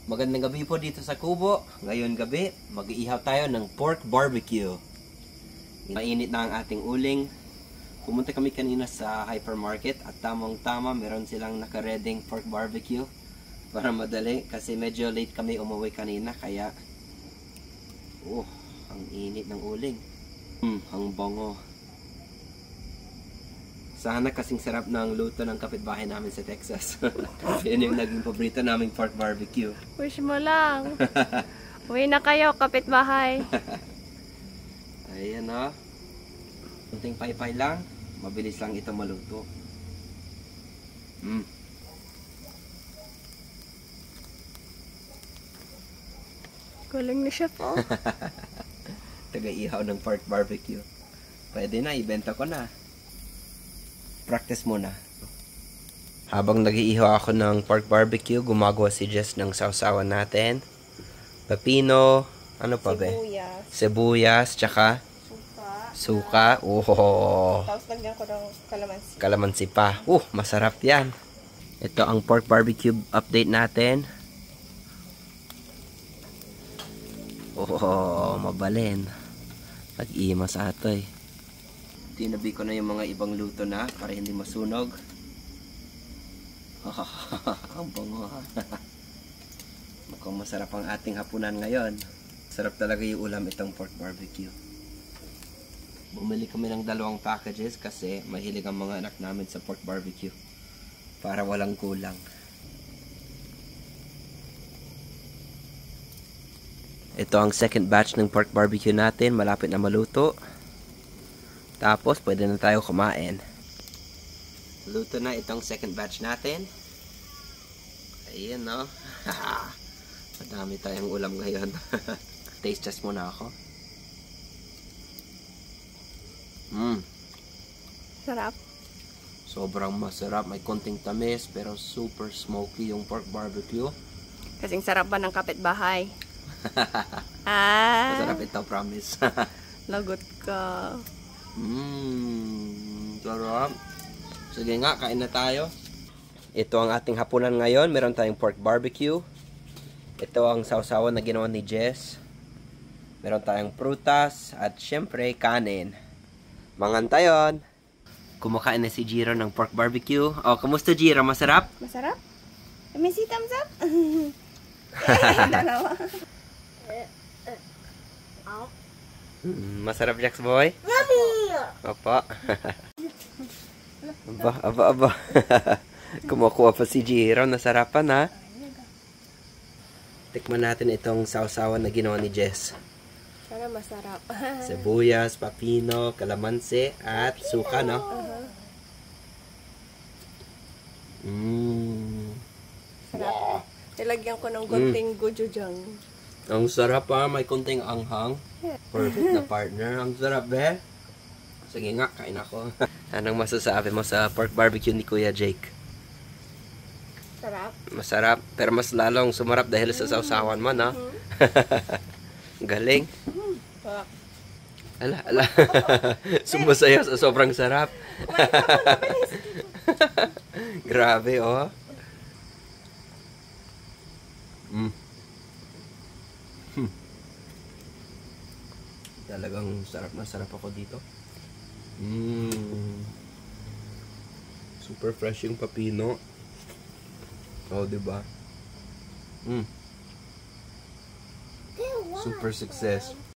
Magandang gabi po dito sa Kubo. Ngayon gabi, mag-iihaw tayo ng pork barbecue. Mainit na ang ating uling. Pumunta kami kanina sa hypermarket at tamang-tama meron silang nakareding pork barbecue para madali kasi medyo late kami umuwi kanina kaya ang init ng uling. Ang bango. Sana kasing sarap ng luto ng kapitbahay namin sa Texas. Yan yung naging paborito naming pork barbecue. Wish mo lang. Uwi na kayo, kapitbahay. Ayan o. Kunting paypay lang. Mabilis lang ito maluto. Galing na siya po. Taga-ihaw ng pork barbecue. Pwede na, ibenta ko na. Practice muna. Habang nag-iihaw ako ng pork barbecue, gumagawa si Jess ng sausawan natin. Pepino, ano pa ba? Sibuyas, tsaka suka. Tapos lagyan ko ng kalamansi. Kalamansi pa. Masarap yan. Ito ang pork barbecue update natin. Mabalin. Pag-iima sa atoy. Tinabi ko na yung mga ibang luto na para hindi masunog. Ang bango. Mukhang masarap ang ating hapunan ngayon. Sarap talaga yung ulam itong pork barbecue. Bumili kami ng 2 packages kasi mahilig ang mga anak namin sa pork barbecue. Para walang kulang. Ito ang second batch ng pork barbecue natin. Malapit na maluto. Tapos, pwede na tayo kumain. Luto na itong second batch natin. Ayan, no? Madami tayong ulam ngayon. Taste test muna ako. Sarap. Sobrang masarap. May konting tamis, pero super smoky yung pork barbecue. Kasing sarap ba ng kapitbahay? Masarap ito, promise. Lagot ka. Sarap. Sige nga, kain na tayo. Ito ang ating hapunan ngayon. Meron tayong pork barbecue. Ito ang sausawan na ginawa ni Jess. Meron tayong prutas at syempre kanin. Mangantayon. Kumakain na si Jiro ng pork barbecue. Kamusta Jiro? Masarap? Masarap? May si thumbs up? Dalawa. Masarap, Jax boy? Opo. Aba. Kumukuha pa si Jiro. Nasarapan ha. Tikman natin itong sausawan na ginawa ni Jess. Sana masarap. Sibuyas, pepino, kalamansi, at suka, no? Sarap. Nilagyan ko ng konting gochujang. Ang sarap ha. May konting anghang. Perfect na partner. Ang sarap, be. Sige nga, kain ako. Anong masasabi mo sa pork barbecue ni Kuya Jake? Sarap. Masarap. Pero mas lalong sumarap dahil sa sausawan mo, no? Galing. Ala. Sumasayaw sa sobrang sarap. Grabe, oh. Talagang sarap na sarap ako dito. Super fresh yung pepino. Diba? Super success.